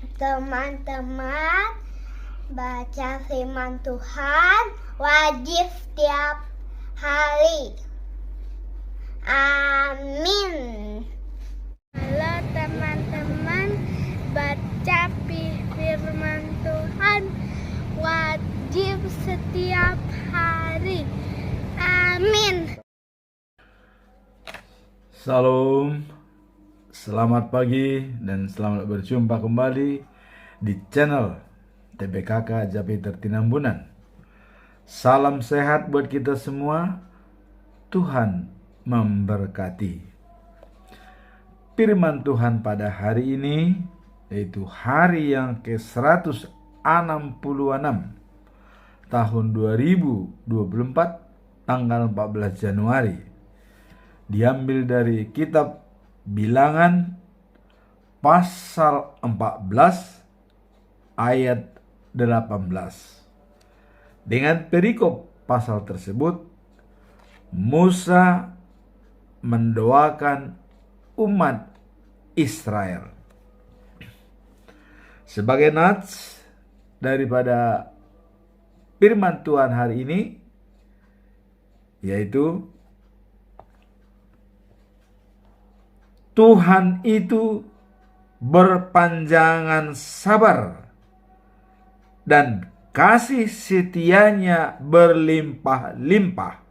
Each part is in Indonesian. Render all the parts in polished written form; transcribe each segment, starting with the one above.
Teman-teman, baca firman Tuhan wajib setiap hari. Amin. Halo teman-teman, baca firman Tuhan wajib setiap hari. Amin. Salam, selamat pagi dan selamat berjumpa kembali di channel TPKK Japiter Tinambunan. Salam sehat buat kita semua. Tuhan memberkati. Firman Tuhan pada hari ini yaitu hari yang ke-166 tahun 2024 tanggal 14 Januari. Diambil dari kitab Bilangan pasal 14 ayat 18. Dengan perikop pasal tersebut, Musa mendoakan umat Israel. Sebagai nats daripada firman Tuhan hari ini, yaitu Tuhan itu berpanjangan sabar dan kasih setianya berlimpah-limpah.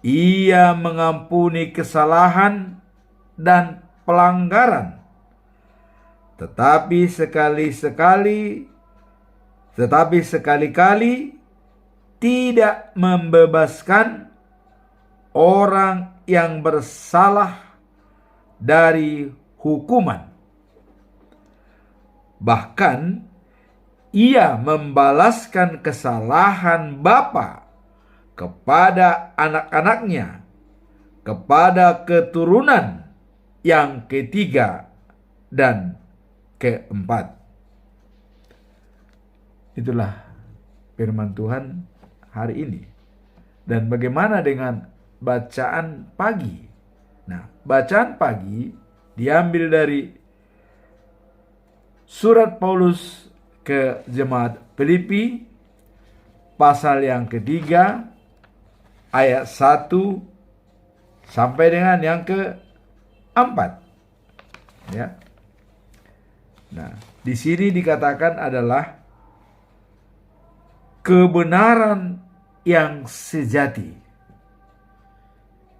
Ia mengampuni kesalahan dan pelanggaran, tetapi sekali-kali tidak membebaskan orang yang bersalah dari hukuman. Bahkan ia membalaskan kesalahan bapa kepada anak-anaknya, kepada keturunan yang ketiga dan keempat. Itulah firman Tuhan hari ini. Dan bagaimana dengan bacaan pagi? Nah, bacaan pagi diambil dari surat Paulus ke jemaat Filipi pasal yang ketiga ayat 1 sampai dengan yang keempat. Ya. Nah, di sini dikatakan adalah kebenaran yang sejati.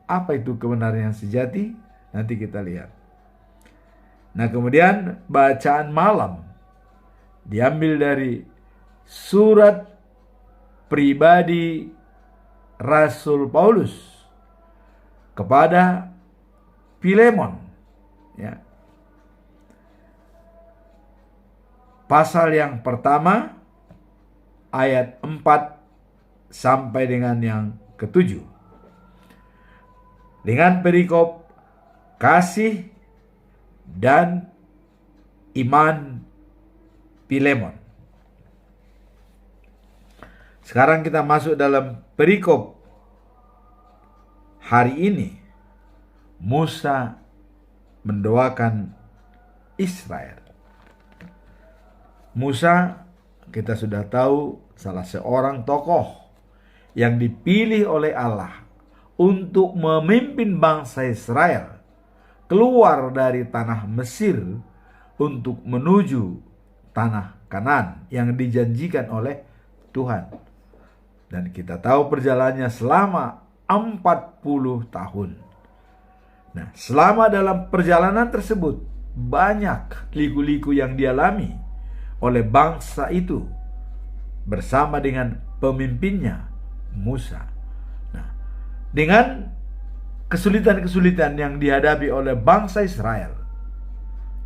Apa itu kebenaran yang sejati? Nanti kita lihat. Nah, kemudian bacaan malam diambil dari surat pribadi Rasul Paulus kepada Filemon, ya. Pasal yang pertama ayat 4 sampai dengan yang ke-7. Dengan perikop kasih dan iman Filemon. Sekarang kita masuk dalam perikop hari ini. Musa mendoakan Israel. Musa, kita sudah tahu, salah seorang tokoh yang dipilih oleh Allah untuk memimpin bangsa Israel keluar dari tanah Mesir untuk menuju tanah Kanaan yang dijanjikan oleh Tuhan. Dan kita tahu perjalanannya selama 40 tahun. Nah, selama dalam perjalanan tersebut banyak liku-liku yang dialami oleh bangsa itu bersama dengan pemimpinnya Musa. Dengan kesulitan-kesulitan yang dihadapi oleh bangsa Israel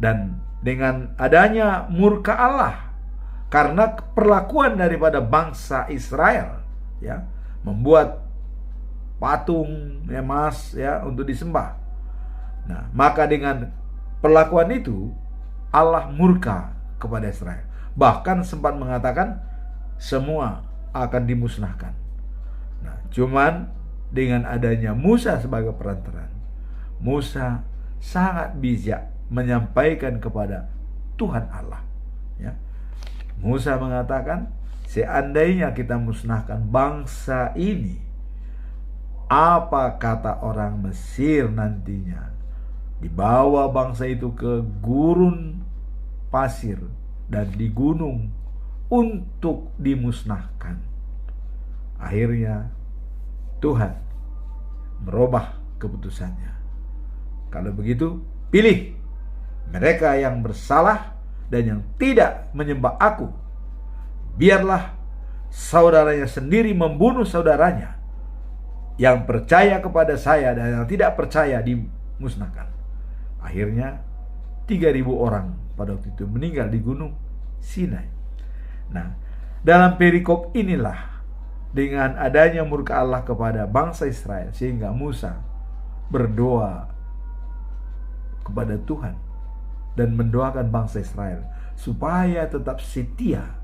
dan dengan adanya murka Allah karena perlakuan daripada bangsa Israel, ya, membuat patung emas, ya, untuk disembah. Nah, maka dengan perlakuan itu Allah murka kepada Israel. Bahkan sempat mengatakan semua akan dimusnahkan. Nah, cuman dengan adanya Musa sebagai perantara, Musa sangat bijak menyampaikan kepada Tuhan Allah. Ya. Musa mengatakan, seandainya kita musnahkan bangsa ini, apa kata orang Mesir nantinya? Dibawa bangsa itu ke gurun pasir dan di gunung untuk dimusnahkan. Akhirnya Tuhan merubah keputusannya. Kalau begitu, pilih mereka yang bersalah dan yang tidak menyembah aku. Biarlah saudaranya sendiri membunuh saudaranya. Yang percaya kepada saya dan yang tidak percaya dimusnahkan. Akhirnya 3.000 orang pada waktu itu meninggal di gunung Sinai. Nah, dalam perikop inilah, dengan adanya murka Allah kepada bangsa Israel, sehingga Musa berdoa kepada Tuhan dan mendoakan bangsa Israel supaya tetap setia.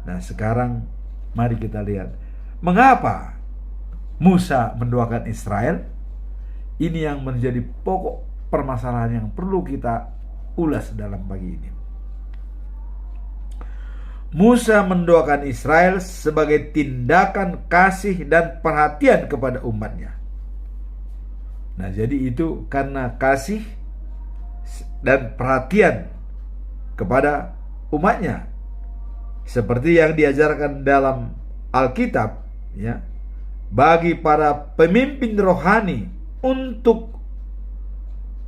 Nah, sekarang mari kita lihat mengapa Musa mendoakan Israel. Ini yang menjadi pokok permasalahan yang perlu kita ulas dalam pagi ini. Musa mendoakan Israel sebagai tindakan kasih dan perhatian kepada umatnya. Nah, jadi itu karena kasih dan perhatian kepada umatnya, seperti yang diajarkan dalam Alkitab, ya, bagi para pemimpin rohani untuk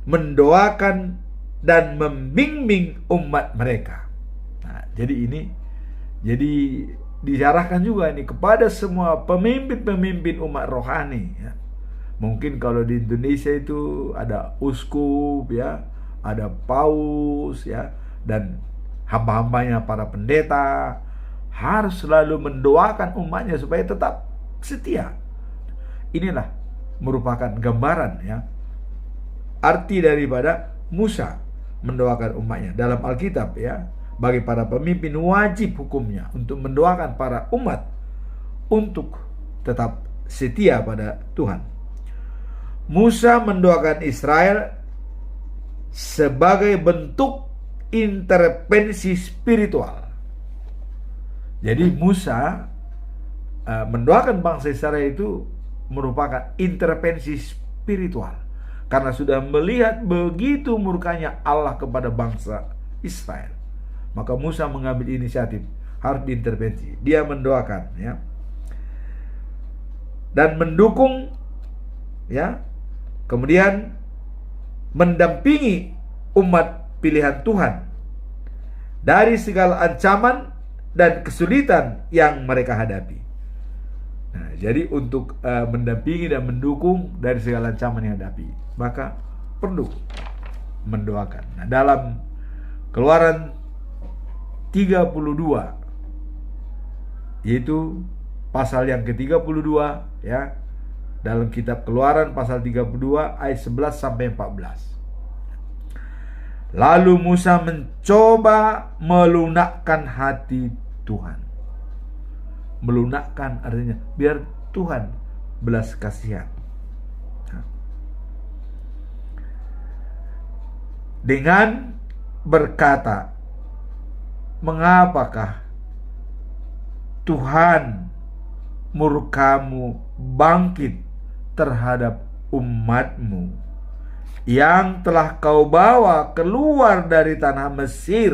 mendoakan dan membimbing umat mereka. Nah, jadi diarahkan juga ini kepada semua pemimpin-pemimpin umat rohani, ya. Mungkin kalau di Indonesia itu ada uskup, ya, ada paus, ya, dan hamba-hambanya para pendeta harus selalu mendoakan umatnya supaya tetap setia. Inilah merupakan gambaran, ya, arti daripada Musa mendoakan umatnya dalam Alkitab, ya. Bagi para pemimpin wajib hukumnya untuk mendoakan para umat untuk tetap setia pada Tuhan. Musa mendoakan Israel sebagai bentuk intervensi spiritual. Jadi Musa mendoakan bangsa Israel itu merupakan intervensi spiritual, karena sudah melihat begitu murkanya Allah kepada bangsa Israel. Maka Musa mengambil inisiatif, harus diintervensi. Dia mendoakan, ya, dan mendukung, ya, kemudian mendampingi umat pilihan Tuhan dari segala ancaman dan kesulitan yang mereka hadapi. Nah, jadi untuk mendampingi dan mendukung dari segala ancaman yang hadapi, maka perlu mendoakan. Nah, dalam Keluaran 32, yaitu pasal yang ke-32, ya, dalam kitab Keluaran pasal 32 ayat 11 sampai 14. Lalu Musa mencoba melunakkan hati Tuhan. Melunakkan artinya biar Tuhan belas kasihan. Dengan berkata, mengapakah Tuhan murkamu bangkit terhadap umatmu yang telah kau bawa keluar dari tanah Mesir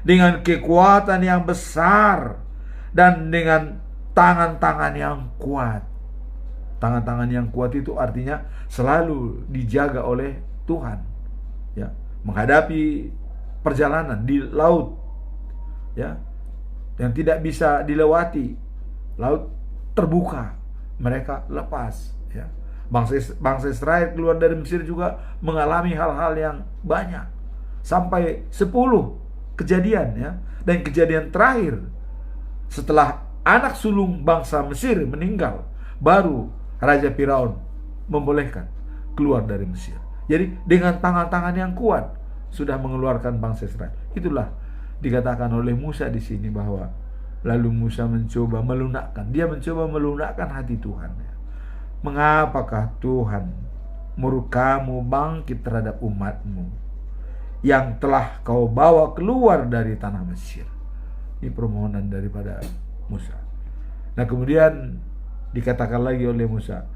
dengan kekuatan yang besar dan dengan tangan-tangan yang kuat. Tangan-tangan yang kuat itu artinya selalu dijaga oleh Tuhan, ya, menghadapi perjalanan di laut, ya, yang tidak bisa dilewati, laut terbuka, mereka lepas, ya. Bangsa Israel keluar dari Mesir juga mengalami hal-hal yang banyak, sampai 10 kejadian, ya. Dan kejadian terakhir setelah anak sulung bangsa Mesir meninggal, baru Raja Firaun membolehkan keluar dari Mesir. Jadi dengan tangan-tangan yang kuat sudah mengeluarkan bangsa Israel. Itulah dikatakan oleh Musa di sini bahwa lalu Musa mencoba melunakkan. Dia mencoba melunakkan hati Tuhan. Mengapakah Tuhan murkamu bangkit terhadap umatmu yang telah kau bawa keluar dari tanah Mesir. Ini permohonan daripada Musa. Nah kemudian dikatakan lagi oleh Musa,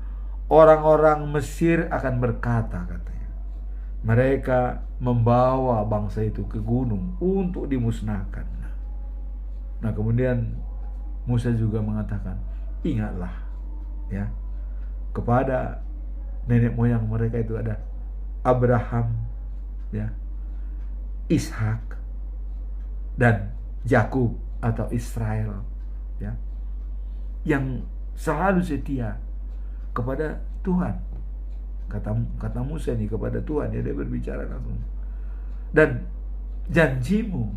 orang-orang Mesir akan berkata, katanya, mereka membawa bangsa itu ke gunung untuk dimusnahkan. Nah kemudian Musa juga mengatakan, ingatlah ya kepada nenek moyang mereka itu ada Abraham, ya, Ishak dan Yakub atau Israel, ya, yang selalu setia kepada Tuhan. Kata Musa ini kepada Tuhan, ya, dia berbicara langsung. Dan janjimu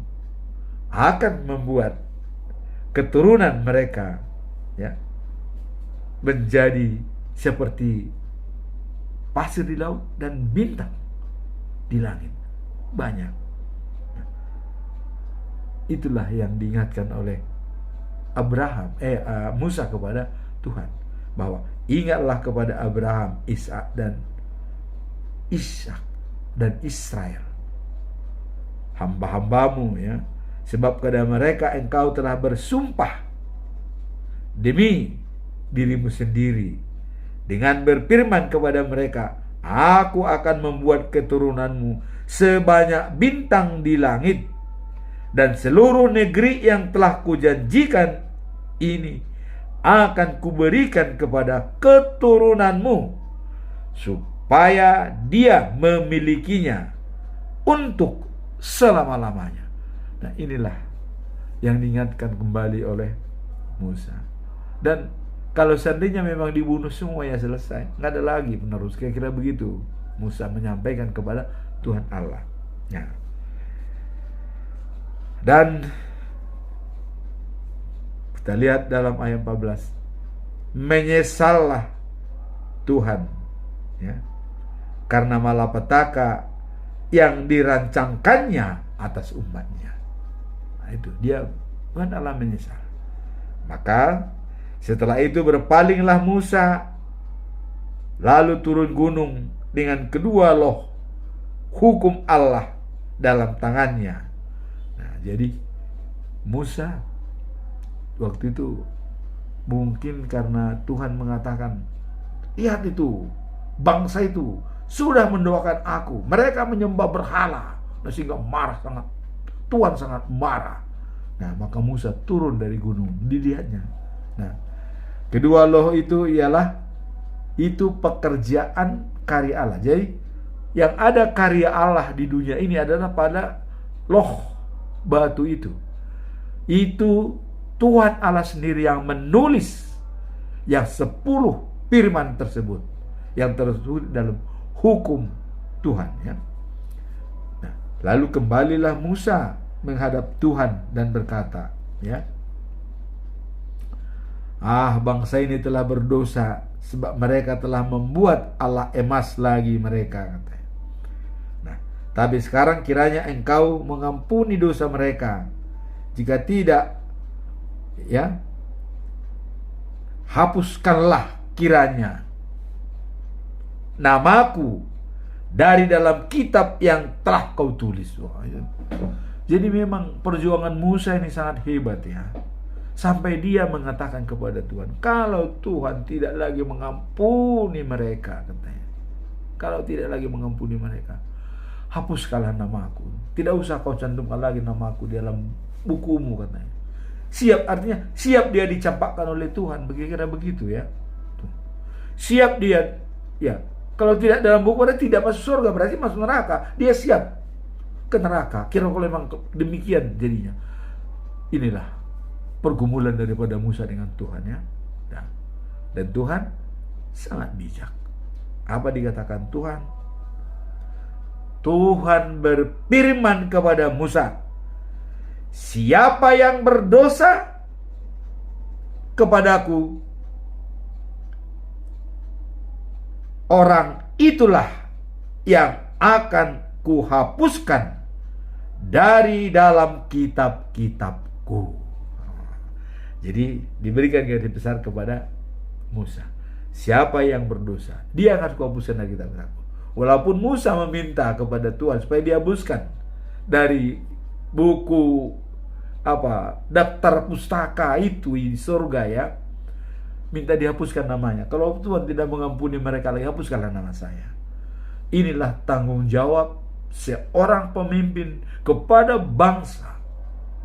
akan membuat keturunan mereka, ya, menjadi seperti pasir di laut dan bintang di langit. Banyak. Itulah yang diingatkan oleh Musa kepada Tuhan, bahwa ingatlah kepada Abraham, Ishak dan Israel, hamba-hambamu, ya, sebab kepada mereka engkau telah bersumpah demi dirimu sendiri dengan berfirman kepada mereka, aku akan membuat keturunanmu sebanyak bintang di langit, dan seluruh negeri yang telah kujanjikan ini akan kuberikan kepada keturunanmu, supaya dia memilikinya untuk selama-lamanya. Nah inilah yang diingatkan kembali oleh Musa. Dan kalau seandainya memang dibunuh semua, ya selesai, nggak ada lagi penerus. Kira-kira begitu Musa menyampaikan kepada Tuhan Allah. Ya. Dan kita lihat dalam ayat 14, menyesallah Tuhan, ya, karena malapetaka yang dirancangkannya atas umatnya. Nah, itu dia, Tuhan Allah menyesal. Maka setelah itu berpalinglah Musa, lalu turun gunung dengan kedua loh hukum Allah dalam tangannya. Nah, jadi Musa waktu itu mungkin karena Tuhan mengatakan, lihat itu, bangsa itu sudah mendoakan aku, mereka menyembah berhala, sehingga marah sangat, Tuhan sangat marah. Nah maka Musa turun dari gunung, dilihatnya. Nah kedua loh itu ialah itu pekerjaan karya Allah. Jadi yang ada karya Allah di dunia ini adalah pada loh batu itu. Itu Tuhan Allah sendiri yang menulis yang 10 firman tersebut, yang tertulis dalam hukum Tuhan, ya. Nah, lalu kembalilah Musa menghadap Tuhan dan berkata, ya, bangsa ini telah berdosa sebab mereka telah membuat Allah emas lagi mereka, katanya. Nah, tapi sekarang kiranya engkau mengampuni dosa mereka. Jika tidak, ya, hapuskanlah kiranya namaku dari dalam kitab yang telah kau tulis. Wah, ya. Jadi memang perjuangan Musa ini sangat hebat, ya. Sampai dia mengatakan kepada Tuhan, kalau Tuhan tidak lagi mengampuni mereka, katanya, kalau tidak lagi mengampuni mereka, hapuskanlah namaku. Tidak usah kau cantumkan lagi namaku di dalam bukumu, katanya. Siap, artinya siap dia dicampakkan oleh Tuhan, kira-kira begitu, ya. Siap dia, ya. Kalau tidak dalam buku, dia tidak masuk surga, berarti masuk neraka. Dia siap ke neraka. Kira kalau memang demikian jadinya. Inilah pergumulan daripada Musa dengan Tuhan, ya. Dan Tuhan sangat bijak. Apa dikatakan Tuhan? Tuhan berfirman kepada Musa, siapa yang berdosa kepadaku, orang itulah yang akan kuhapuskan dari dalam kitab-kitabku. Jadi diberikan garis besar kepada Musa, siapa yang berdosa, dia akan kuhapuskan dari kitab-kitabku. Walaupun Musa meminta kepada Tuhan supaya dihapuskan dari buku daftar pustaka itu di surga ya, minta dihapuskan namanya. Kalau Tuhan tidak mengampuni mereka lagi, hapuskanlah nama saya. Inilah tanggung jawab seorang pemimpin kepada bangsa.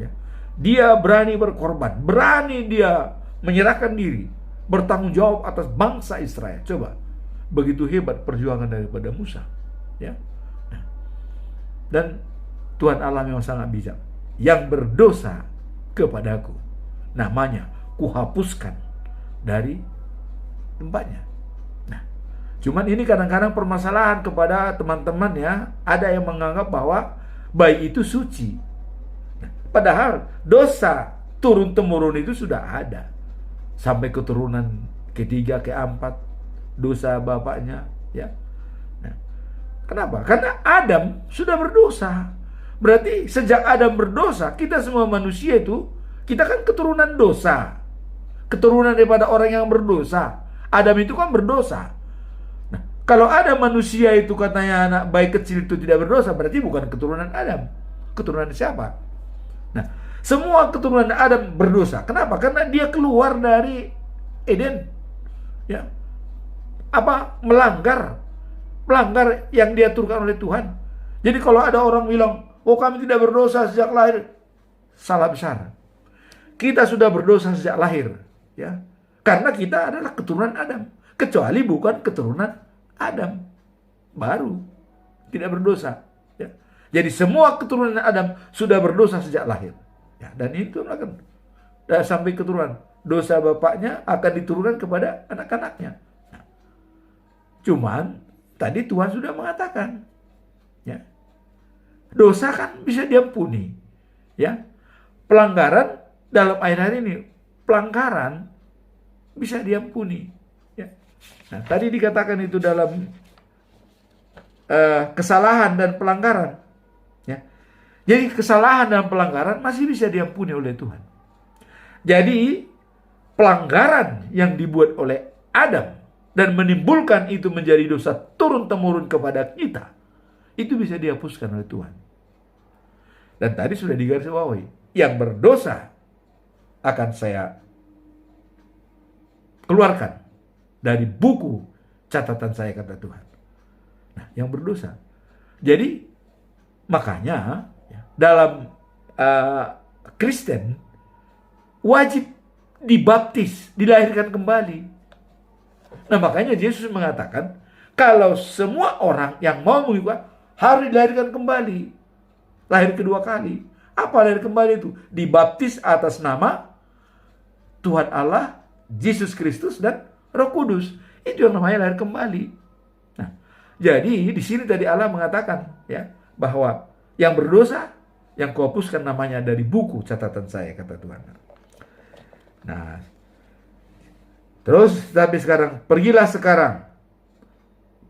Ya. Dia berani berkorban, berani dia menyerahkan diri, bertanggung jawab atas bangsa Israel. Coba, begitu hebat perjuangan daripada Musa. Ya. Nah. Dan Tuhan Allah memang sangat bijak. Yang berdosa kepadaku, namanya kuhapuskan dari tempatnya. Nah, cuman ini kadang-kadang permasalahan kepada teman-teman ya. Ada yang menganggap bahwa bayi itu suci. Nah, padahal dosa turun-temurun itu sudah ada. Sampai keturunan ketiga, keempat, dosa bapaknya ya. Nah, kenapa? Karena Adam sudah berdosa. Berarti sejak Adam berdosa, kita semua manusia itu, kita kan keturunan dosa. Keturunan daripada orang yang berdosa. Adam itu kan berdosa. Nah, kalau ada manusia itu katanya anak bayi kecil itu tidak berdosa, berarti bukan keturunan Adam. Keturunan siapa? Nah, semua keturunan Adam berdosa. Kenapa? Karena dia keluar dari Eden. Ya. Melanggar yang diaturkan oleh Tuhan. Jadi kalau ada orang bilang, oh kami tidak berdosa sejak lahir, salah besar. Kita sudah berdosa sejak lahir, ya, karena kita adalah keturunan Adam. Kecuali bukan keturunan Adam, baru tidak berdosa. Ya. Jadi semua keturunan Adam sudah berdosa sejak lahir. Ya, dan itu akan sampai keturunan. Dosa bapaknya akan diturunkan kepada anak-anaknya. Nah, cuman tadi Tuhan sudah mengatakan, ya, dosa kan bisa diampuni, ya. Pelanggaran dalam ayat ini, pelanggaran bisa diampuni, ya. Nah, tadi dikatakan itu dalam kesalahan dan pelanggaran, ya. Jadi kesalahan dan pelanggaran masih bisa diampuni oleh Tuhan. Jadi pelanggaran yang dibuat oleh Adam dan menimbulkan itu menjadi dosa turun-temurun kepada kita, itu bisa dihapuskan oleh Tuhan. Dan tadi sudah digarisbawahi, yang berdosa akan saya keluarkan dari buku catatan saya, kata Tuhan. Nah, yang berdosa. Jadi makanya dalam Kristen wajib dibaptis, dilahirkan kembali. Nah, makanya Yesus mengatakan kalau semua orang yang mau mengikut harus dilahirkan kembali. Lahir kedua kali. Apa lahir kembali itu? Dibaptis atas nama Tuhan Allah, Yesus Kristus dan Roh Kudus. Itu yang namanya lahir kembali. Nah, jadi di sini tadi Allah mengatakan ya bahwa yang berdosa yang kuhapuskan namanya dari buku catatan saya, kata Tuhan. Nah, terus tapi sekarang pergilah sekarang.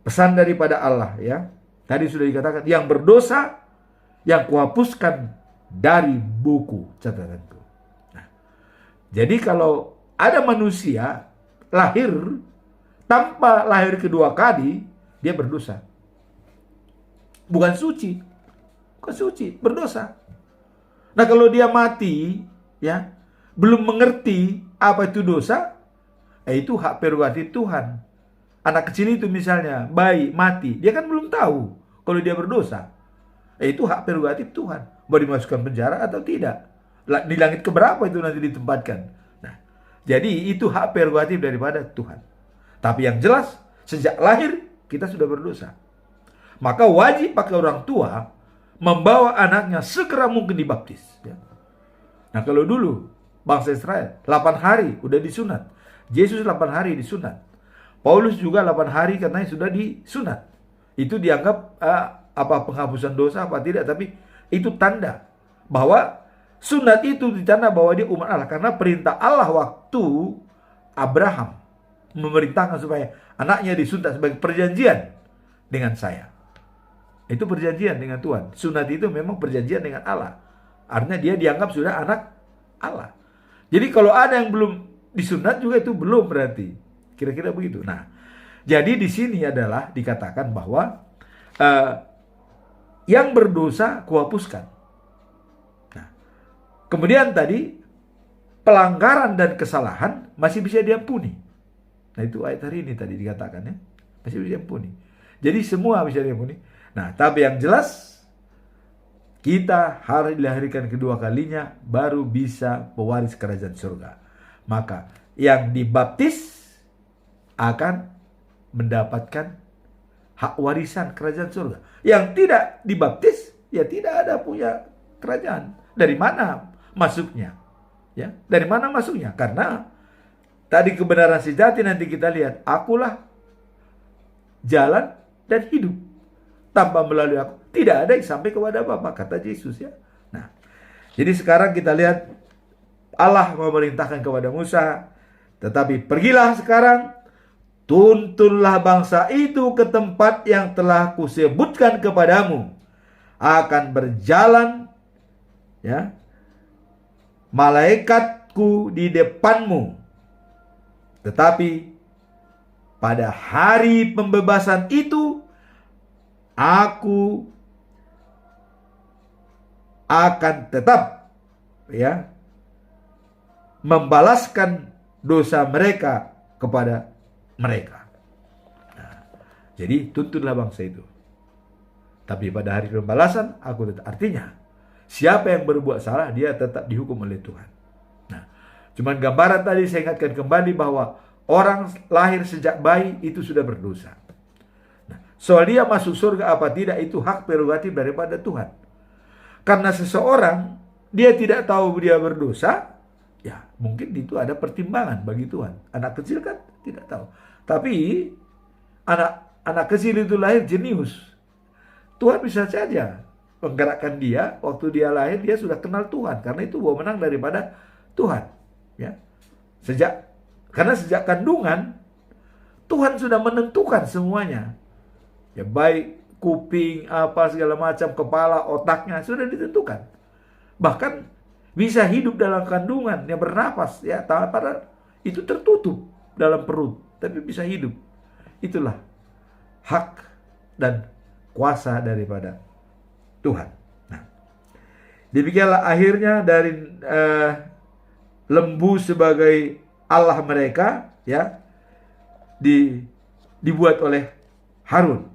Pesan daripada Allah ya. Tadi sudah dikatakan yang berdosa yang kuhapuskan dari buku catatanku. Nah, jadi kalau ada manusia lahir tanpa lahir kedua kali, dia berdosa. Bukan suci. Bukan suci, berdosa. Nah, kalau dia mati, ya, belum mengerti apa itu dosa, itu hak prerogatif Tuhan. Anak kecil itu misalnya, bayi, mati, dia kan belum tahu kalau dia berdosa. Itu hak prerogatif Tuhan. Mau dimasukkan penjara atau tidak. Di langit keberapa itu nanti ditempatkan. Nah, jadi itu hak prerogatif daripada Tuhan. Tapi yang jelas, sejak lahir kita sudah berdosa. Maka wajib pakai orang tua membawa anaknya segera mungkin dibaptis. Ya. Nah, kalau dulu bangsa Israel 8 hari udah disunat. Yesus 8 hari disunat. Paulus juga 8 hari karena sudah disunat. Itu dianggap penghapusan dosa apa tidak, tapi itu tanda bahwa sunat itu ditanda bahwa dia umat Allah, karena perintah Allah waktu Abraham memerintahkan supaya anaknya disunat sebagai perjanjian dengan saya. Itu perjanjian dengan Tuhan. Sunat itu memang perjanjian dengan Allah. Artinya dia dianggap sudah anak Allah. Jadi kalau ada yang belum disunat juga itu belum berarti. Kira-kira begitu. Nah, jadi di sini adalah dikatakan bahwa yang berdosa kuhapuskan. Nah, kemudian tadi pelanggaran dan kesalahan masih bisa diampuni. Nah, itu ayat hari ini tadi dikatakan ya, masih bisa diampuni. Jadi semua bisa diampuni. Nah, tapi yang jelas kita harus dilahirkan kedua kalinya baru bisa pewaris kerajaan surga. Maka yang dibaptis akan mendapatkan hak warisan kerajaan surga. Yang tidak dibaptis ya tidak ada punya kerajaan. Dari mana masuknya? Ya, dari mana masuknya? Karena tadi kebenaran sejati nanti kita lihat, akulah jalan dan hidup. Tanpa melalui aku tidak ada yang sampai kepada Bapa, kata Yesus ya. Nah, jadi sekarang kita lihat Allah memerintahkan kepada Musa, tetapi pergilah sekarang, tuntunlah bangsa itu ke tempat yang telah kusebutkan kepadamu. Akan berjalan ya malaikatku di depanmu. Tetapi pada hari pembebasan itu aku akan tetap ya membalaskan dosa mereka kepada mereka. Nah, jadi tuntunlah bangsa itu. Tapi pada hari pembalasan aku tetap. Artinya siapa yang berbuat salah dia tetap dihukum oleh Tuhan. Nah, cuman gambaran tadi saya ingatkan kembali bahwa orang lahir sejak bayi itu sudah berdosa. Soal dia masuk surga apa tidak itu hak prerogatif daripada Tuhan. Karena seseorang dia tidak tahu dia berdosa, ya mungkin itu ada pertimbangan bagi Tuhan. Anak kecil kan tidak tahu. Tapi anak kecil itu lahir jenius. Tuhan bisa saja menggerakkan dia waktu dia lahir dia sudah kenal Tuhan. Karena itu bahwa menang daripada Tuhan. Ya, karena sejak kandungan Tuhan sudah menentukan semuanya. Ya baik kuping, apa segala macam, kepala, otaknya sudah ditentukan. Bahkan bisa hidup dalam kandungan, yang bernapas, ya, padahal itu tertutup dalam perut, tapi bisa hidup. Itulah hak dan kuasa daripada Tuhan. Nah, demikianlah akhirnya dari lembu sebagai Allah mereka, ya, dibuat oleh Harun.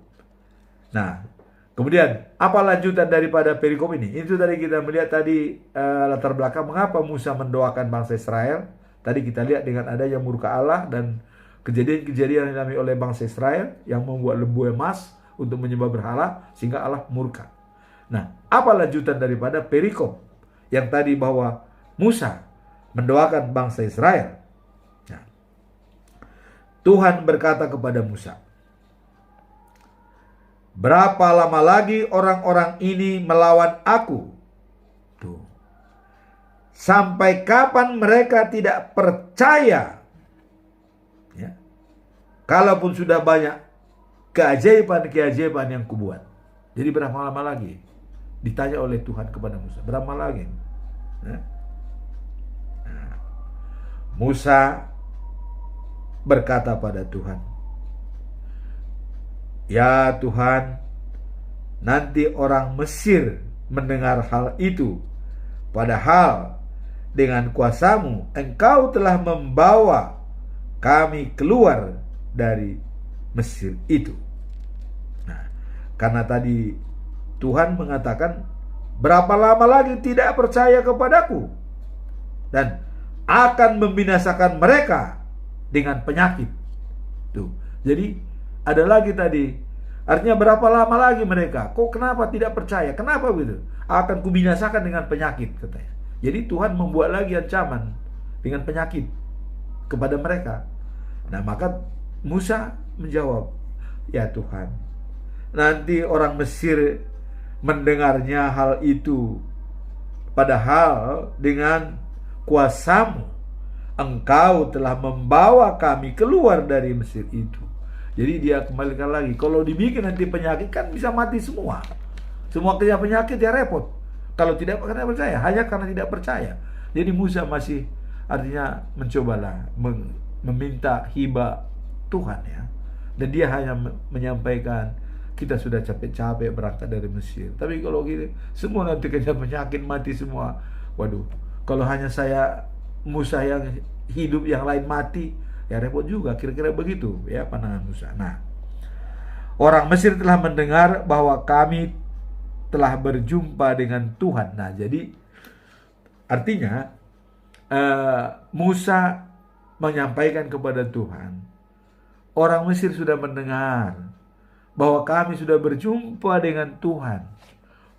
Nah, kemudian apa lanjutan daripada perikop ini? Itu tadi kita melihat tadi latar belakang mengapa Musa mendoakan bangsa Israel. Tadi kita lihat dengan adanya murka Allah dan kejadian-kejadian yang dialami oleh bangsa Israel yang membuat lembu emas untuk menyembah berhala sehingga Allah murka. Nah, apa lanjutan daripada perikop yang tadi bahwa Musa mendoakan bangsa Israel? Nah, Tuhan berkata kepada Musa, berapa lama lagi orang-orang ini melawan aku? Tuh. Sampai kapan mereka tidak percaya? Ya. Kalaupun sudah banyak keajaiban-keajaiban yang kubuat. Jadi berapa lama lagi? Ditanya oleh Tuhan kepada Musa. Berapa lagi? Ya. Nah. Musa berkata pada Tuhan, ya Tuhan, nanti orang Mesir mendengar hal itu. Padahal dengan kuasa-Mu Engkau telah membawa kami keluar dari Mesir itu. Nah, karena tadi Tuhan mengatakan, berapa lama lagi tidak percaya kepadaku? Dan akan membinasakan mereka dengan penyakit. Tuh. Jadi ada lagi tadi, artinya berapa lama lagi mereka? Kok kenapa tidak percaya? Kenapa begitu? Akan kubinasakan dengan penyakit, katanya. Jadi Tuhan membuat lagi ancaman dengan penyakit kepada mereka. Nah, maka Musa menjawab, ya Tuhan, nanti orang Mesir mendengarnya hal itu, padahal dengan kuasa-Mu Engkau telah membawa kami keluar dari Mesir itu. Jadi dia kembalikan lagi. Kalau dibikin nanti penyakit kan bisa mati semua. Semua kena penyakit ya repot. Kalau tidak karena percaya, hanya karena tidak percaya. Jadi Musa masih artinya mencobalah meminta hibah Tuhan ya. Dan dia hanya menyampaikan kita sudah capek-capek berangkat dari Mesir. Tapi kalau gini, semua nanti kena penyakit, mati semua. Waduh, kalau hanya saya, Musa yang hidup, yang lain mati, ya repot juga. Kira-kira begitu ya pandangan Musa. Nah, orang Mesir telah mendengar bahwa kami telah berjumpa dengan Tuhan. Nah, jadi artinya Musa menyampaikan kepada Tuhan, orang Mesir sudah mendengar bahwa kami sudah berjumpa dengan Tuhan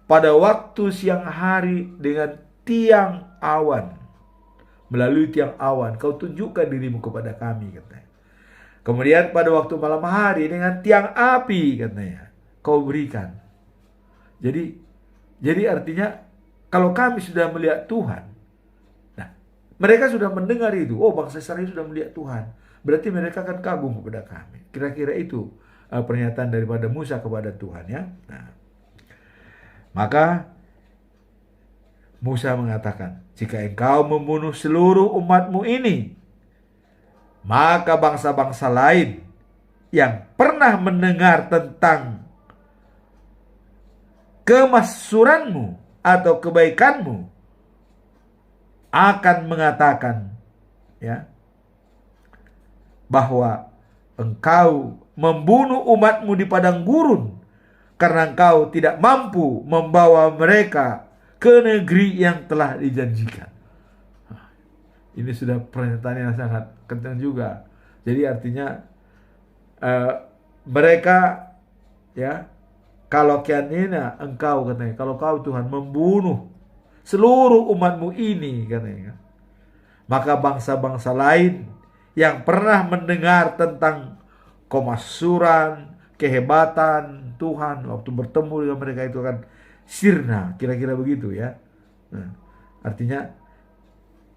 pada waktu siang hari dengan tiang awan. Melalui tiang awan kau tunjukkan dirimu kepada kami, katanya. Kemudian pada waktu malam hari dengan tiang api, katanya, kau berikan. Jadi artinya kalau kami sudah melihat Tuhan, nah mereka sudah mendengar itu. Oh, bangsa Israel sudah melihat Tuhan, berarti mereka akan kagum kepada kami. Kira-kira itu pernyataan daripada Musa kepada Tuhan, ya. Nah, maka Musa mengatakan, jika engkau membunuh seluruh umatmu ini, maka bangsa-bangsa lain yang pernah mendengar tentang kemaksuranmu atau kebaikanmu akan mengatakan, ya, bahwa engkau membunuh umatmu di padang gurun karena engkau tidak mampu membawa mereka ke negeri yang telah dijanjikan. Ini sudah pernyataan yang sangat kencang juga. Jadi artinya mereka, ya, kalau kianina engkau, katanya, kalau kau Tuhan membunuh seluruh umatmu ini, katanya, maka bangsa-bangsa lain yang pernah mendengar tentang kemaksuran, kehebatan Tuhan waktu bertemu dengan mereka itu akan sirna, kira-kira begitu, ya. Nah, artinya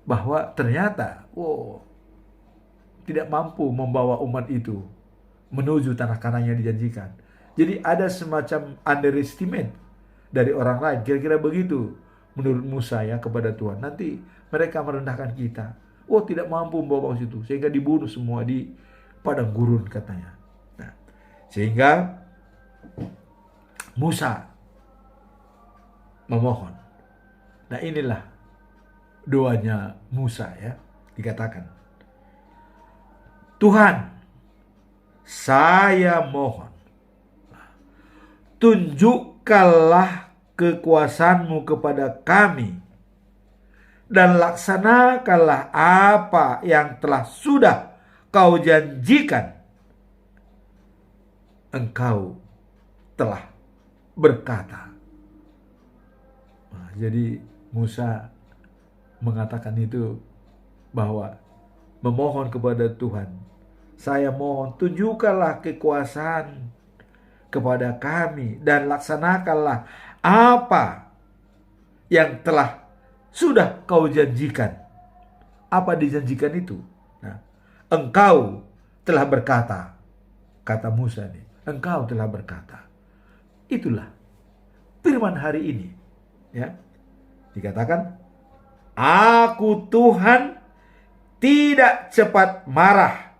bahwa ternyata tidak mampu membawa umat itu menuju tanah Kanaan yang dijanjikan. Jadi ada semacam underestimate dari orang lain, kira-kira begitu menurut Musa, ya, kepada Tuhan. Nanti mereka merendahkan kita. Tidak mampu membawa bangsa itu, sehingga dibunuh semua di padang gurun, katanya. Nah, sehingga Musa memohon. Nah, inilah doanya Musa, ya. Dikatakan, Tuhan, saya mohon, tunjukkanlah kekuasaanmu kepada kami dan laksanakanlah apa yang telah sudah kau janjikan. Engkau telah berkata. Nah, jadi Musa mengatakan itu, bahwa memohon kepada Tuhan, saya mohon tunjukkanlah kekuasaan kepada kami dan laksanakanlah apa yang telah sudah kau janjikan. Apa dijanjikan itu? Nah, engkau telah berkata, kata Musa nih, engkau telah berkata. Itulah firman hari ini, ya. Dikatakan, aku Tuhan tidak cepat marah.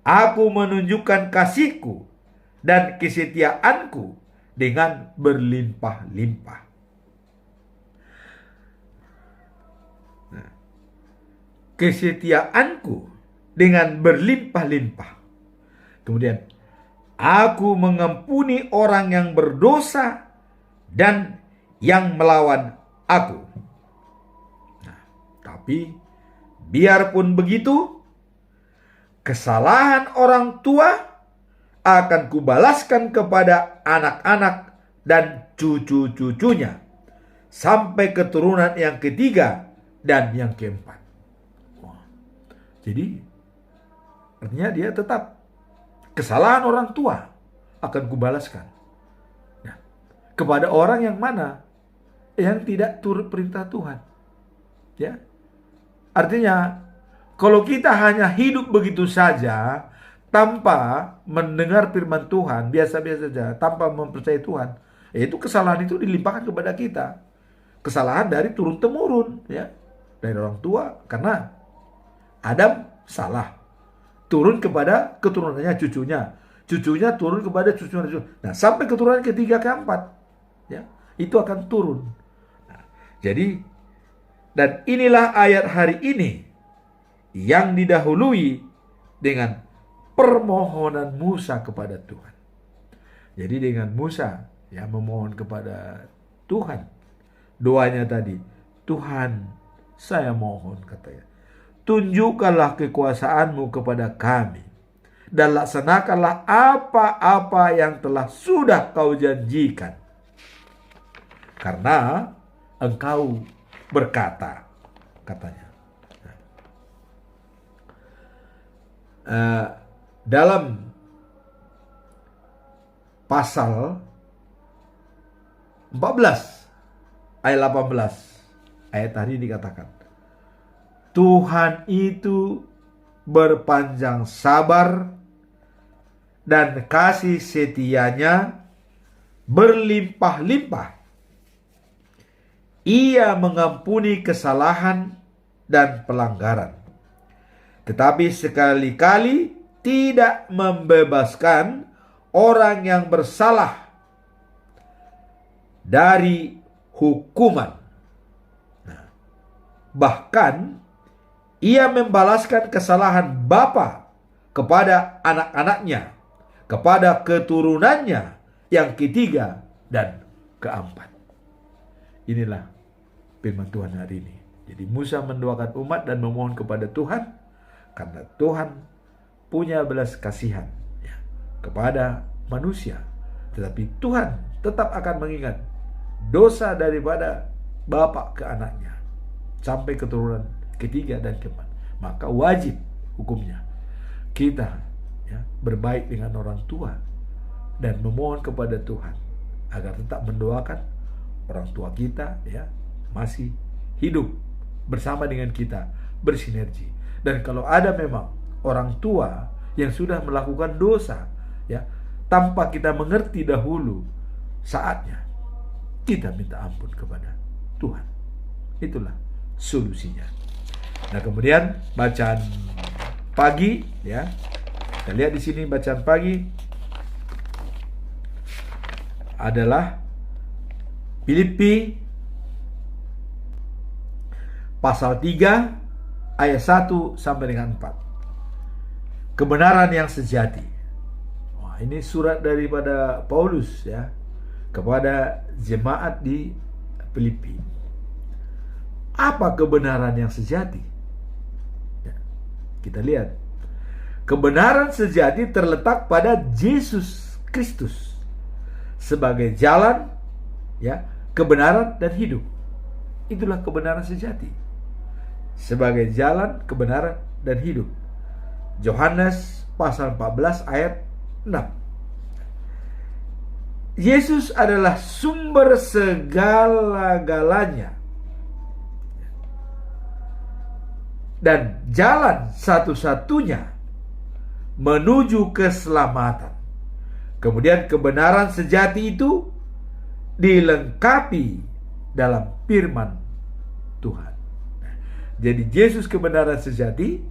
Aku menunjukkan kasihku dan kesetiaanku dengan berlimpah-limpah. Nah, kesetiaanku dengan berlimpah-limpah. Kemudian, aku mengampuni orang yang berdosa dan yang melawan aku. Nah, tapi biarpun begitu, kesalahan orang tua akan kubalaskan kepada anak-anak dan cucu-cucunya sampai keturunan yang ketiga dan yang keempat. Jadi artinya dia tetap, kesalahan orang tua akan kubalaskan. Nah, kepada orang yang mana? Yang tidak turut perintah Tuhan. Ya. Artinya kalau kita hanya hidup begitu saja tanpa mendengar firman Tuhan, biasa-biasa saja, tanpa mempercayai Tuhan, itu kesalahan itu dilimpahkan kepada kita. Kesalahan dari turun-temurun, ya, dari orang tua, karena Adam salah, turun kepada keturunannya, cucunya. cucunya turun kepada cucu. Nah, sampai keturunan ketiga keempat, ya, itu akan turun. Nah, jadi, dan inilah ayat hari ini yang didahului dengan permohonan Musa kepada Tuhan. Jadi dengan Musa ya memohon kepada Tuhan, doanya tadi, Tuhan, saya mohon, katanya, tunjukkanlah kekuasaan-Mu kepada kami, dan laksanakanlah apa-apa yang telah sudah Kau janjikan. Karena Engkau berkata, katanya. Dalam pasal 14 ayat 18, ayat tadi dikatakan, Tuhan itu berpanjang sabar dan kasih setianya berlimpah-limpah. Ia mengampuni kesalahan dan pelanggaran, tetapi sekali-kali tidak membebaskan orang yang bersalah dari hukuman. Nah, bahkan ia membalaskan kesalahan bapa kepada anak-anaknya, kepada keturunannya yang ketiga dan keempat. Inilah firman Tuhan hari ini. Jadi Musa mendoakan umat dan memohon kepada Tuhan, karena Tuhan punya belas kasihan ya, kepada manusia. Tetapi Tuhan tetap akan mengingat dosa daripada bapak ke anaknya sampai keturunan ketiga dan keempat. Maka wajib hukumnya kita ya, berbaik dengan orang tua dan memohon kepada Tuhan agar tetap mendoakan orang tua kita ya masih hidup bersama dengan kita, bersinergi. Dan kalau ada memang orang tua yang sudah melakukan dosa ya, tanpa kita mengerti dahulu, saatnya kita minta ampun kepada Tuhan. Itulah solusinya. Nah, kemudian bacaan pagi ya. Kita lihat di sini bacaan pagi adalah Filipi pasal 3 ayat 1 sampai dengan 4. Kebenaran yang sejati. Wah, ini surat daripada Paulus ya kepada jemaat di Filipi. Apa kebenaran yang sejati? Ya, kita lihat. Kebenaran sejati terletak pada Yesus Kristus sebagai jalan, ya, kebenaran dan hidup. Itulah kebenaran sejati. Sebagai jalan, kebenaran dan hidup. Yohanes pasal 14 ayat 6. Yesus adalah sumber segala-galanya dan jalan satu-satunya menuju keselamatan. Kemudian kebenaran sejati itu dilengkapi dalam firman Tuhan. Jadi Yesus kebenaran sejati,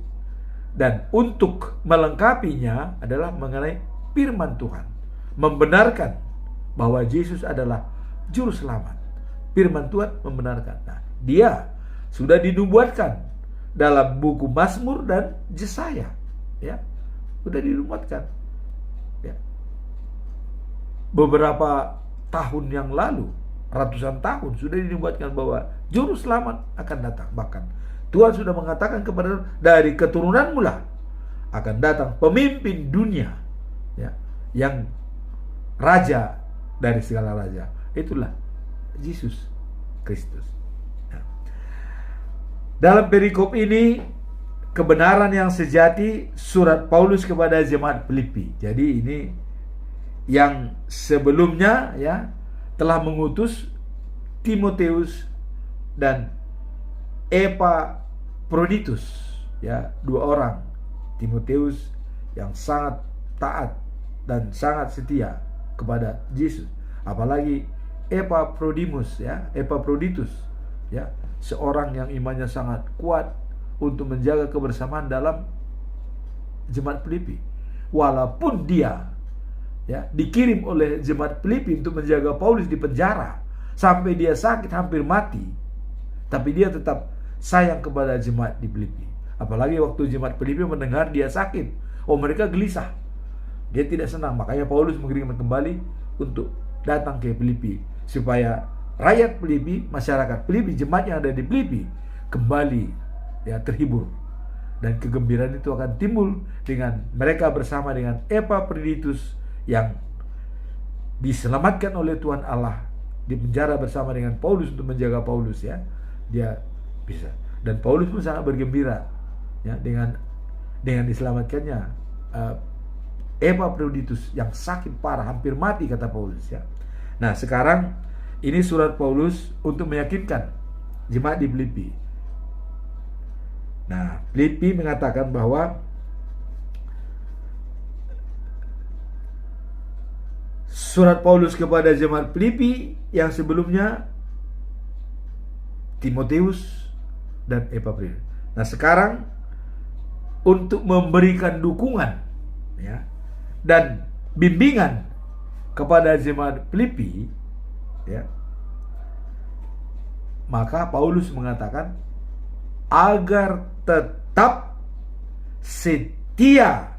dan untuk melengkapinya adalah mengenai firman Tuhan, membenarkan bahwa Yesus adalah juru selamat. Firman Tuhan membenarkan. Nah, dia sudah dinubuatkan dalam buku Mazmur dan Yesaya, ya, sudah dinubuatkan. Ya. Beberapa tahun yang lalu, ratusan tahun sudah dinubuatkan bahwa juru selamat akan datang. Bahkan Tuhan sudah mengatakan kepada dari keturunanmu lah akan datang pemimpin dunia, ya, yang raja dari segala raja. Itulah Yesus Kristus. Nah, dalam perikop ini kebenaran yang sejati surat Paulus kepada jemaat Filipi. Jadi ini yang sebelumnya ya telah mengutus Timotius dan Epaphroditus, ya, dua orang. Timotius yang sangat taat dan sangat setia kepada Yesus, apalagi Epaphroditus, ya, seorang yang imannya sangat kuat untuk menjaga kebersamaan dalam jemaat Filipi, walaupun dia ya, dikirim oleh jemaat Filipi untuk menjaga Paulus di penjara sampai dia sakit hampir mati, tapi dia tetap sayang kepada jemaat di Filipi. Apalagi waktu jemaat Filipi mendengar dia sakit, mereka gelisah, dia tidak senang. Makanya Paulus mengirimkan kembali untuk datang ke Filipi supaya rakyat Filipi, masyarakat Filipi, jemaat yang ada di Filipi kembali ya terhibur, dan kegembiraan itu akan timbul dengan mereka bersama dengan Epaphroditus yang diselamatkan oleh Tuhan Allah di penjara bersama dengan Paulus untuk menjaga Paulus, ya. Dia bisa, dan Paulus pun sangat bergembira ya dengan diselamatkannya Epaphroditus yang sakit parah hampir mati, kata Paulus, ya. Nah, sekarang ini surat Paulus untuk meyakinkan jemaat di Filipi. Nah, Filipi mengatakan bahwa surat Paulus kepada jemaat Filipi yang sebelumnya Timotius dan Epaphroditus. Nah, sekarang untuk memberikan dukungan ya dan bimbingan kepada jemaat Filipi, ya, maka Paulus mengatakan agar tetap setia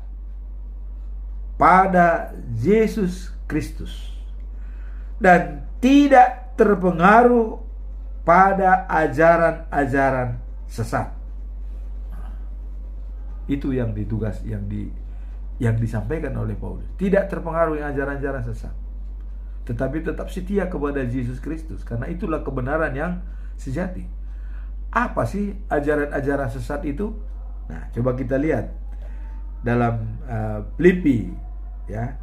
pada Yesus Kristus dan tidak terpengaruh pada ajaran-ajaran sesat. Itu yang ditugas yang disampaikan oleh Paulus. Tidak terpengaruh ajaran-ajaran sesat, tetapi tetap setia kepada Yesus Kristus, karena itulah kebenaran yang sejati. Apa sih ajaran-ajaran sesat itu? Nah, coba kita lihat dalam Filipi ya,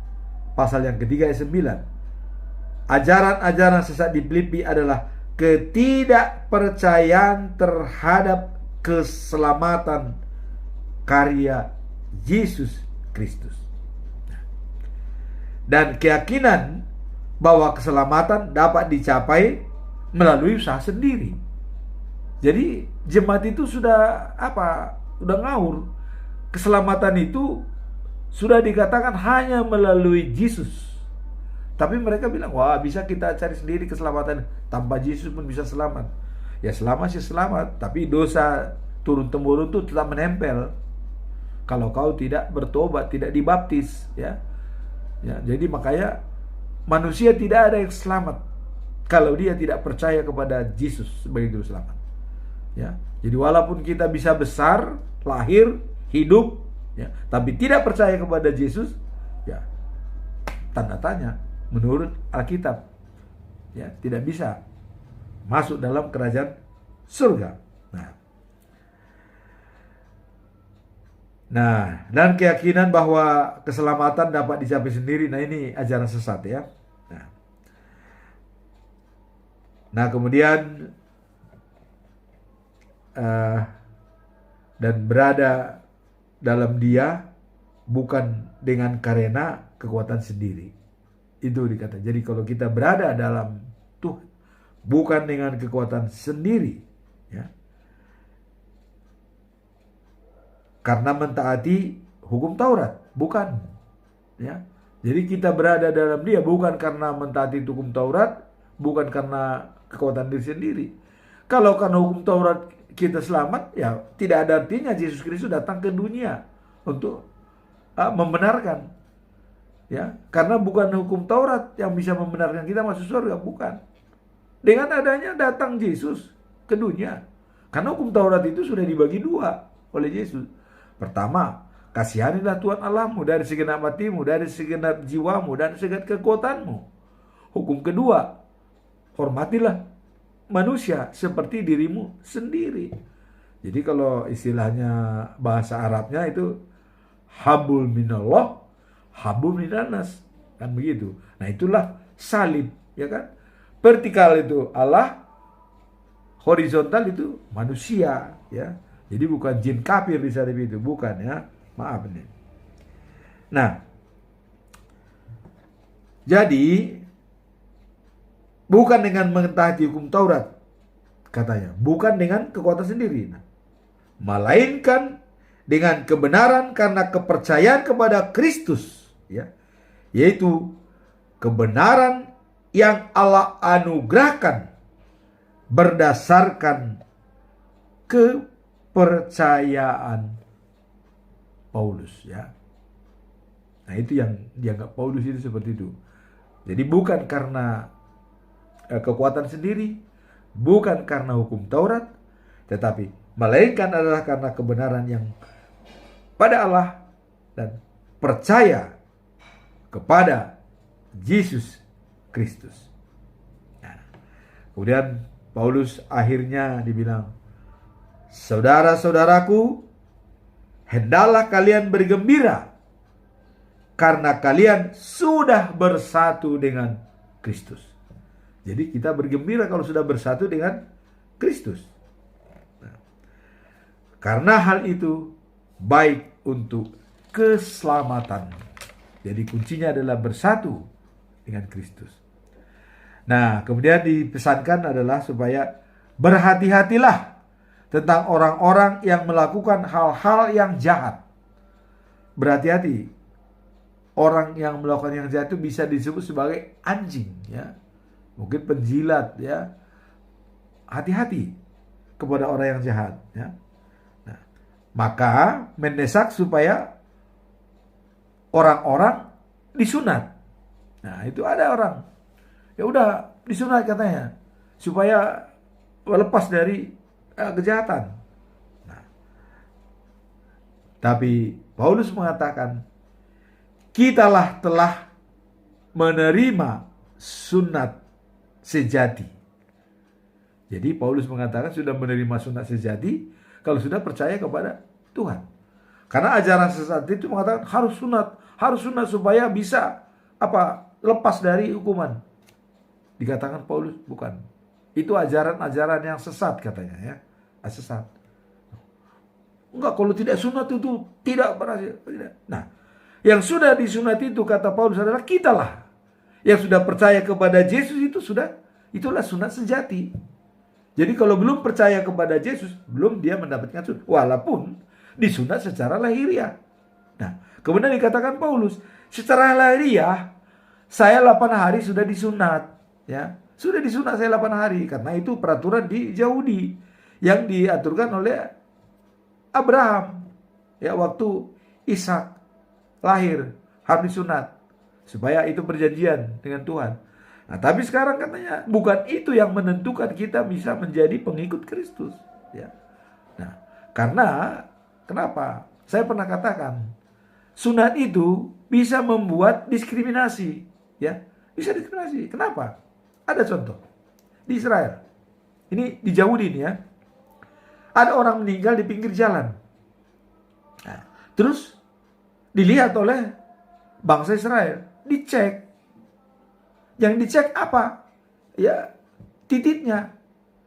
pasal yang ketiga ayat 9. Ajaran-ajaran sesat di Filipi adalah ketidakpercayaan terhadap keselamatan karya Yesus Kristus dan keyakinan bahwa keselamatan dapat dicapai melalui usaha sendiri. Jadi jemaat itu sudah ngawur. Keselamatan itu sudah dikatakan hanya melalui Yesus. Tapi mereka bilang, wah, bisa kita cari sendiri keselamatan, tanpa Yesus pun bisa selamat. Ya, selamat sih selamat, tapi dosa turun-temurun itu tetap menempel kalau kau tidak bertobat, tidak dibaptis, ya. Jadi makanya manusia tidak ada yang selamat kalau dia tidak percaya kepada Yesus sebagai juru selamat. Ya, jadi walaupun kita bisa besar, lahir, hidup, ya, tapi tidak percaya kepada Yesus, ya, tanda tanya menurut Alkitab, ya, tidak bisa masuk dalam kerajaan surga. Nah, dan keyakinan bahwa keselamatan dapat dicapai sendiri. Nah, ini ajaran sesat, ya. Nah, kemudian dan berada dalam Dia bukan dengan karena kekuatan sendiri. Itu dikata. Jadi kalau kita berada dalam Tuhan bukan dengan kekuatan sendiri, ya, karena mentaati hukum Taurat, bukan, ya. Jadi kita berada dalam Dia bukan karena mentaati hukum Taurat, bukan karena kekuatan diri sendiri. Kalau karena hukum Taurat kita selamat, ya tidak ada artinya Yesus Kristus datang ke dunia untuk membenarkan, ya. Karena bukan hukum Taurat yang bisa membenarkan kita masuk surga, bukan. Dengan adanya datang Yesus ke dunia, karena hukum Taurat itu sudah dibagi dua oleh Yesus. Pertama, kasihanilah Tuhan Allahmu dari segenap hatimu, dari segenap jiwamu, dan segenap kekuatanmu. Hukum kedua, hormatilah manusia seperti dirimu sendiri. Jadi kalau istilahnya bahasa Arabnya itu habul minallah, habul minanas, kan begitu. Nah, itulah salib, ya kan? Vertikal itu Allah, horizontal itu manusia, ya. Jadi bukan jin kafir di salib itu, bukan, ya. Maaf nih. Nah, jadi bukan dengan mentaati hukum Taurat, katanya, bukan dengan kekuatan sendiri, melainkan dengan kebenaran karena kepercayaan kepada Kristus, ya, yaitu kebenaran yang Allah anugerahkan berdasarkan kepercayaan Paulus, ya. Nah, itu yang dianggap Paulus itu seperti itu. Jadi bukan karena kekuatan sendiri, bukan karena hukum Taurat, tetapi melainkan adalah karena kebenaran yang pada Allah dan percaya kepada Yesus Kristus. Nah, kemudian Paulus akhirnya dibilang, saudara-saudaraku, hendaklah kalian bergembira karena kalian sudah bersatu dengan Kristus. Jadi kita bergembira kalau sudah bersatu dengan Kristus. Nah, karena hal itu baik untuk keselamatan. Jadi kuncinya adalah bersatu dengan Kristus. Nah, kemudian dipesankan adalah supaya berhati-hatilah tentang orang-orang yang melakukan hal-hal yang jahat. Berhati-hati. Orang yang melakukan yang jahat itu bisa disebut sebagai anjing, ya. Mungkin penjilat, ya. Hati-hati kepada orang yang jahat, ya. Nah, maka mendesak supaya orang-orang disunat. Nah, itu ada orang, ya udah disunat katanya supaya lepas dari kejahatan. Nah, tapi Paulus mengatakan, kitalah telah menerima sunat sejati. Jadi Paulus mengatakan sudah menerima sunat sejati kalau sudah percaya kepada Tuhan. Karena ajaran sesat itu mengatakan harus sunat supaya bisa lepas dari hukuman. Dikatakan Paulus bukan. Itu ajaran-ajaran yang sesat katanya, ya. Sesat. Enggak, kalau tidak sunat itu tidak berhasil. Nah, yang sudah disunat itu kata Paulus adalah kitalah. Yang sudah percaya kepada Yesus itulah sunat sejati. Jadi kalau belum percaya kepada Yesus, belum dia mendapatkan sunat. Walaupun disunat secara lahiriah. Nah, kemudian dikatakan Paulus, secara lahiriah saya 8 hari sudah disunat, ya. Sudah disunat saya 8 hari karena itu peraturan di Yahudi yang diaturkan oleh Abraham. Ya, waktu Ishak lahir harus disunat supaya itu perjanjian dengan Tuhan. Nah, tapi sekarang katanya bukan itu yang menentukan kita bisa menjadi pengikut Kristus, ya. Nah, karena kenapa? Saya pernah katakan, sunat itu bisa membuat diskriminasi, ya. Bisa diskriminasi. Kenapa? Ada contoh. Di Israel. Ini di Yahudi ini, ya. Ada orang meninggal di pinggir jalan. Nah, terus dilihat oleh bangsa Israel, dicek. Yang dicek apa? Ya, titiknya.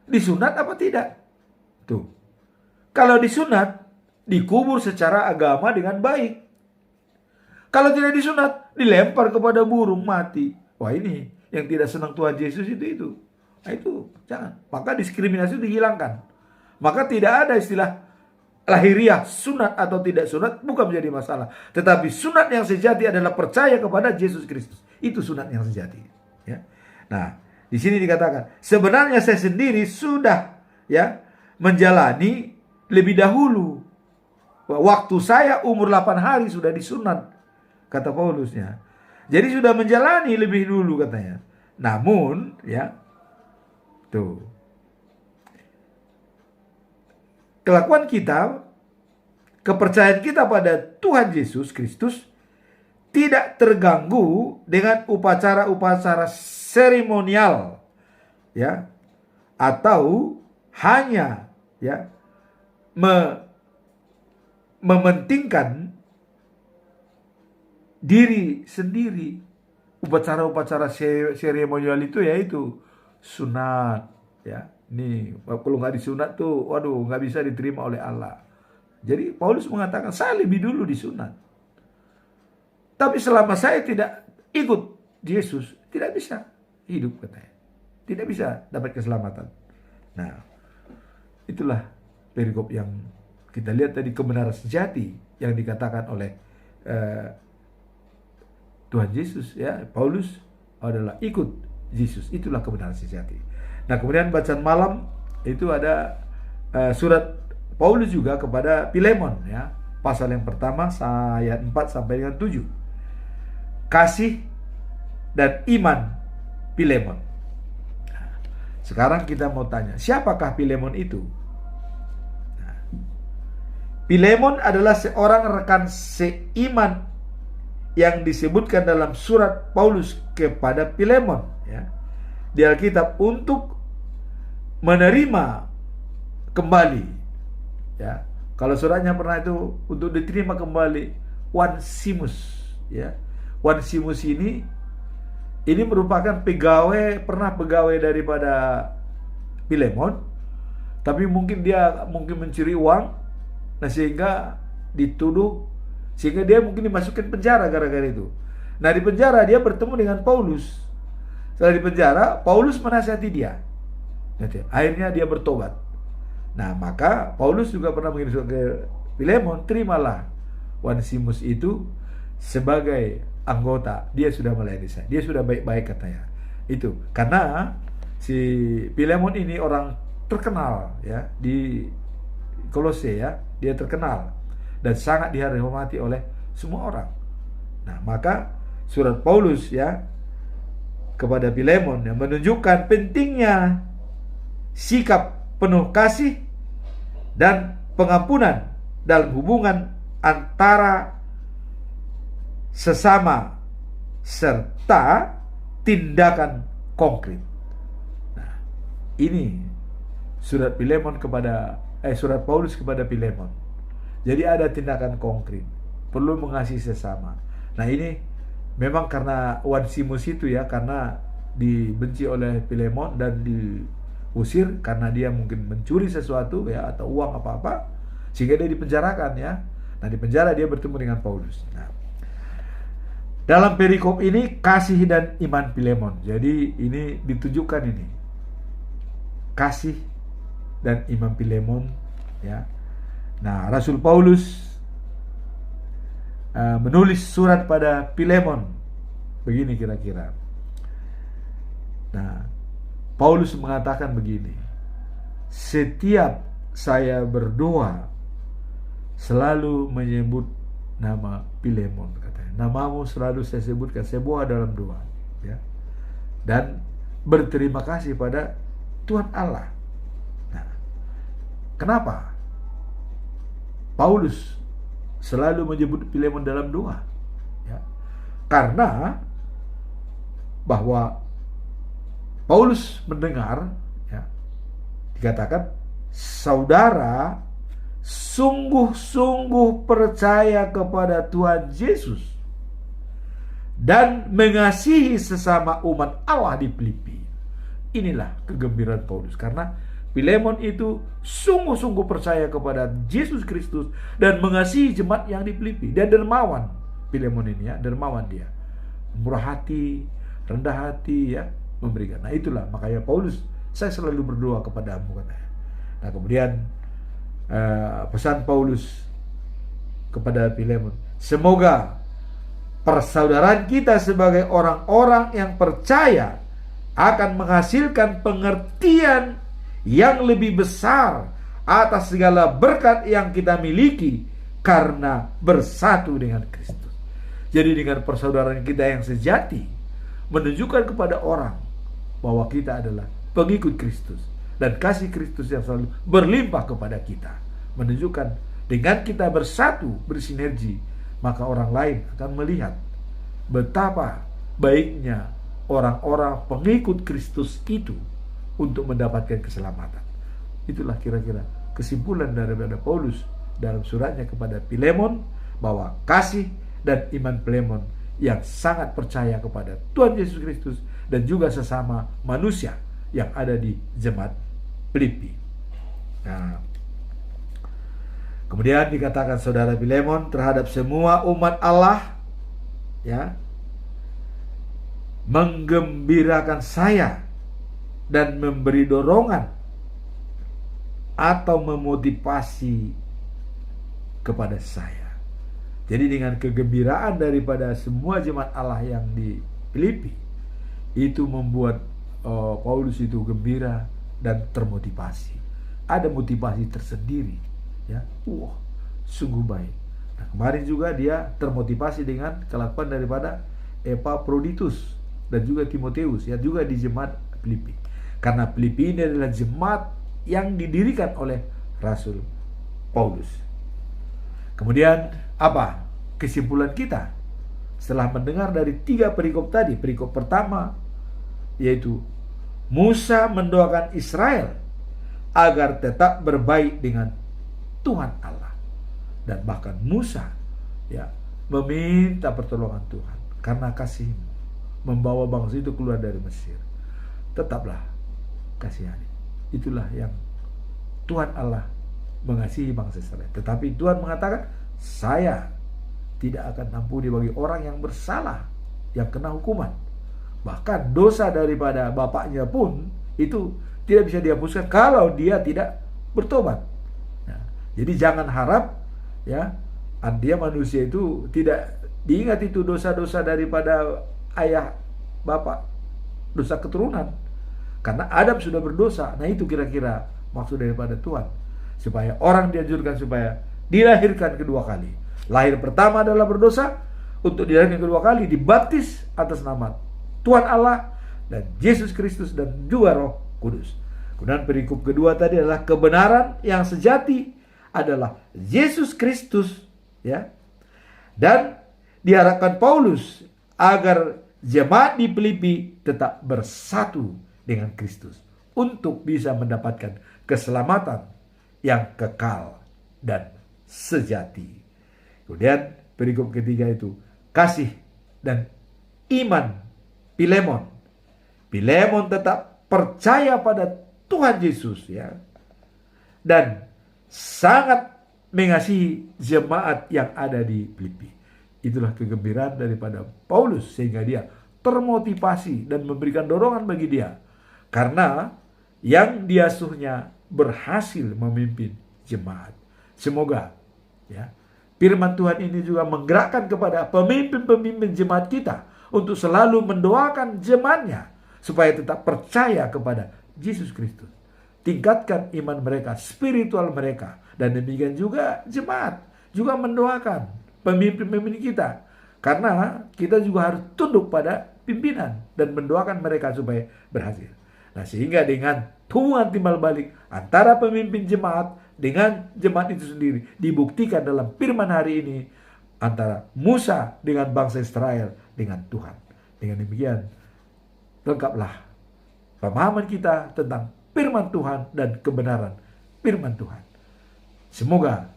Disunat apa tidak? Tuh. Kalau disunat, dikubur secara agama dengan baik. Kalau tidak disunat, dilempar kepada burung mati. Wah, ini yang tidak senang Tuhan Yesus itu. Nah, itu jangan. Maka diskriminasi dihilangkan. Maka tidak ada istilah lahiriah, sunat atau tidak sunat, bukan menjadi masalah. Tetapi sunat yang sejati adalah percaya kepada Yesus Kristus. Itu sunat yang sejati, ya. Nah, di sini dikatakan, sebenarnya saya sendiri sudah, ya, menjalani lebih dahulu. Waktu saya umur 8 hari sudah disunat, kata Paulusnya. Jadi sudah menjalani lebih dulu katanya. Namun, ya, tuh, kelakuan kita, kepercayaan kita pada Tuhan Yesus Kristus tidak terganggu dengan upacara-upacara seremonial, ya, atau hanya, ya, mementingkan diri sendiri. Upacara-upacara seremonial itu yaitu sunat, ya. Nih, kalau nggak disunat tuh, waduh, nggak bisa diterima oleh Allah. Jadi Paulus mengatakan, saya lebih dulu disunat. Tapi selama saya tidak ikut Yesus, tidak bisa hidup katanya. Tidak bisa dapat keselamatan. Nah, itulah perikop yang kita lihat tadi, kebenaran sejati yang dikatakan oleh Tuhan Yesus, ya. Paulus adalah ikut Yesus. Itulah kebenaran sejati. Nah, kemudian bacaan malam itu ada surat Paulus juga kepada Filemon, ya. Pasal yang pertama ayat 4 sampai dengan 7. Kasih dan iman Filemon. Nah, sekarang kita mau tanya, siapakah Filemon itu? Nah, Filemon adalah seorang rekan seiman yang disebutkan dalam surat Paulus kepada Filemon, ya, di Alkitab untuk menerima kembali, ya. Kalau suratnya pernah itu untuk diterima kembali Onesimus, ya. Onesimus ini merupakan pernah pegawai daripada Filemon, tapi mungkin dia mencuri uang, nah sehingga dia mungkin dimasukkan penjara gara-gara itu. Nah, di penjara dia bertemu dengan Paulus. Setelah di penjara, Paulus menasihati dia. Akhirnya dia bertobat. Nah, maka Paulus juga pernah mengirim surat ke Filemon, terimalah Onesimus itu sebagai anggota. Dia sudah melayani saya. Dia sudah baik-baik katanya. Itu karena si Filemon ini orang terkenal, ya, di Kolose, ya. Dia terkenal dan sangat dihormati oleh semua orang. Nah, maka surat Paulus, ya, kepada Filemon yang menunjukkan pentingnya sikap penuh kasih dan pengampunan dalam hubungan antara sesama serta tindakan konkret. Nah, ini surat Paulus kepada Filemon. Jadi ada tindakan konkret, perlu mengasihi sesama. Nah, ini memang karena Onesimus itu, ya, karena dibenci oleh Filemon dan diusir karena dia mungkin mencuri sesuatu, ya, atau uang apa-apa, sehingga dia dipenjarakan, ya. Nah, di penjara dia bertemu dengan Paulus. Nah, dalam perikop ini kasih dan iman Filemon. Jadi ini ditujukan ini kasih dan iman Filemon, ya. Nah, Rasul Paulus menulis surat pada Filemon begini kira-kira. Nah, Paulus mengatakan begini, setiap saya berdoa selalu menyebut nama Filemon, katanya. Namamu selalu saya sebutkan, saya bawa dalam doa, ya. Dan berterima kasih pada Tuhan Allah. Nah, kenapa Paulus selalu menyebut Filemon dalam doa? Ya, karena bahwa Paulus mendengar, ya, dikatakan saudara sungguh-sungguh percaya kepada Tuhan Yesus dan mengasihi sesama umat Allah di Filipi. Inilah kegembiraan Paulus, karena Filemon itu sungguh-sungguh percaya kepada Yesus Kristus dan mengasihi jemaat yang di Filipi. Dia dermawan, Filemon ini, ya, dermawan dia, murah hati, rendah hati, ya, memberikan. Nah, itulah makanya Paulus, saya selalu berdoa kepadamu, katanya. Nah, kemudian pesan Paulus kepada Filemon, semoga persaudaraan kita sebagai orang-orang yang percaya akan menghasilkan pengertian yang lebih besar atas segala berkat yang kita miliki karena bersatu dengan Kristus. Jadi dengan persaudaraan kita yang sejati menunjukkan kepada orang bahwa kita adalah pengikut Kristus dan kasih Kristus yang selalu berlimpah kepada kita. Menunjukkan dengan kita bersatu, bersinergi, maka orang lain akan melihat betapa baiknya orang-orang pengikut Kristus itu untuk mendapatkan keselamatan. Itulah kira-kira kesimpulan daripada Paulus dalam suratnya kepada Filemon, bahwa kasih dan iman Filemon yang sangat percaya kepada Tuhan Yesus Kristus dan juga sesama manusia yang ada di jemaat Filipi. Nah, kemudian dikatakan saudara Filemon terhadap semua umat Allah, ya, menggembirakan saya dan memberi dorongan atau memotivasi kepada saya. Jadi dengan kegembiraan daripada semua jemaat Allah yang di Filipi, itu membuat Paulus itu gembira dan termotivasi. Ada motivasi tersendiri, ya. Sungguh baik. Nah, kemarin juga dia termotivasi dengan kelakuan daripada Epaphroditus dan juga Timoteus, ya, juga di jemaat Filipi. Karena Filipi ini adalah jemaat yang didirikan oleh Rasul Paulus. Kemudian apa kesimpulan kita setelah mendengar dari 3 perikop tadi? Perikop pertama yaitu Musa mendoakan Israel agar tetap berbaik dengan Tuhan Allah, dan bahkan Musa, ya, meminta pertolongan Tuhan karena kasih-Mu membawa bangsa itu keluar dari Mesir. Tetaplah kasihani. Itulah yang Tuhan Allah mengasihi bangsa Israel. Tetapi Tuhan mengatakan, saya tidak akan ampuni bagi orang yang bersalah, yang kena hukuman. Bahkan dosa daripada bapaknya pun itu tidak bisa dihapuskan kalau dia tidak bertobat. Nah, jadi jangan harap, ya, dia manusia itu tidak diingat itu dosa-dosa daripada ayah bapak, dosa keturunan. Karena Adam sudah berdosa. Nah, itu kira-kira maksud daripada Tuhan, supaya orang dianjurkan supaya dilahirkan kedua kali. Lahir pertama adalah berdosa, untuk dilahirkan kedua kali dibaptis atas nama Tuhan Allah dan Yesus Kristus dan juga Roh Kudus. Kemudian perikop kedua tadi adalah kebenaran yang sejati adalah Yesus Kristus, ya. Dan diharapkan Paulus agar jemaat di Filipi tetap bersatu dengan Kristus untuk bisa mendapatkan keselamatan yang kekal dan sejati. Kemudian perikop ketiga itu kasih dan iman Filemon. Filemon tetap percaya pada Tuhan Yesus, ya, dan sangat mengasihi jemaat yang ada di Filipi. Itulah kegembiraan daripada Paulus sehingga dia termotivasi dan memberikan dorongan bagi dia, karena yang diasuhnya berhasil memimpin jemaat. Semoga, ya, firman Tuhan ini juga menggerakkan kepada pemimpin-pemimpin jemaat kita untuk selalu mendoakan jemaatnya supaya tetap percaya kepada Yesus Kristus. Tingkatkan iman mereka, spiritual mereka. Dan demikian juga jemaat juga mendoakan pemimpin-pemimpin kita. Karena kita juga harus tunduk pada pimpinan dan mendoakan mereka supaya berhasil. Nah, sehingga dengan hubungan timbal balik antara pemimpin jemaat dengan jemaat itu sendiri dibuktikan dalam firman hari ini antara Musa dengan bangsa Israel dengan Tuhan. Dengan demikian lengkaplah pemahaman kita tentang firman Tuhan dan kebenaran firman Tuhan. Semoga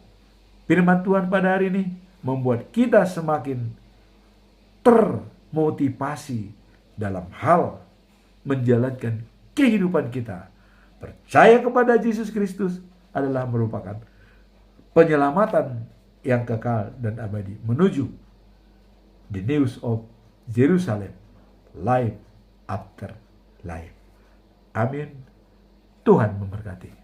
firman Tuhan pada hari ini membuat kita semakin termotivasi dalam hal menjalankan kehidupan kita. Percaya kepada Yesus Kristus adalah merupakan penyelamatan yang kekal dan abadi menuju the news of Jerusalem, life after life. Amin. Tuhan memberkati.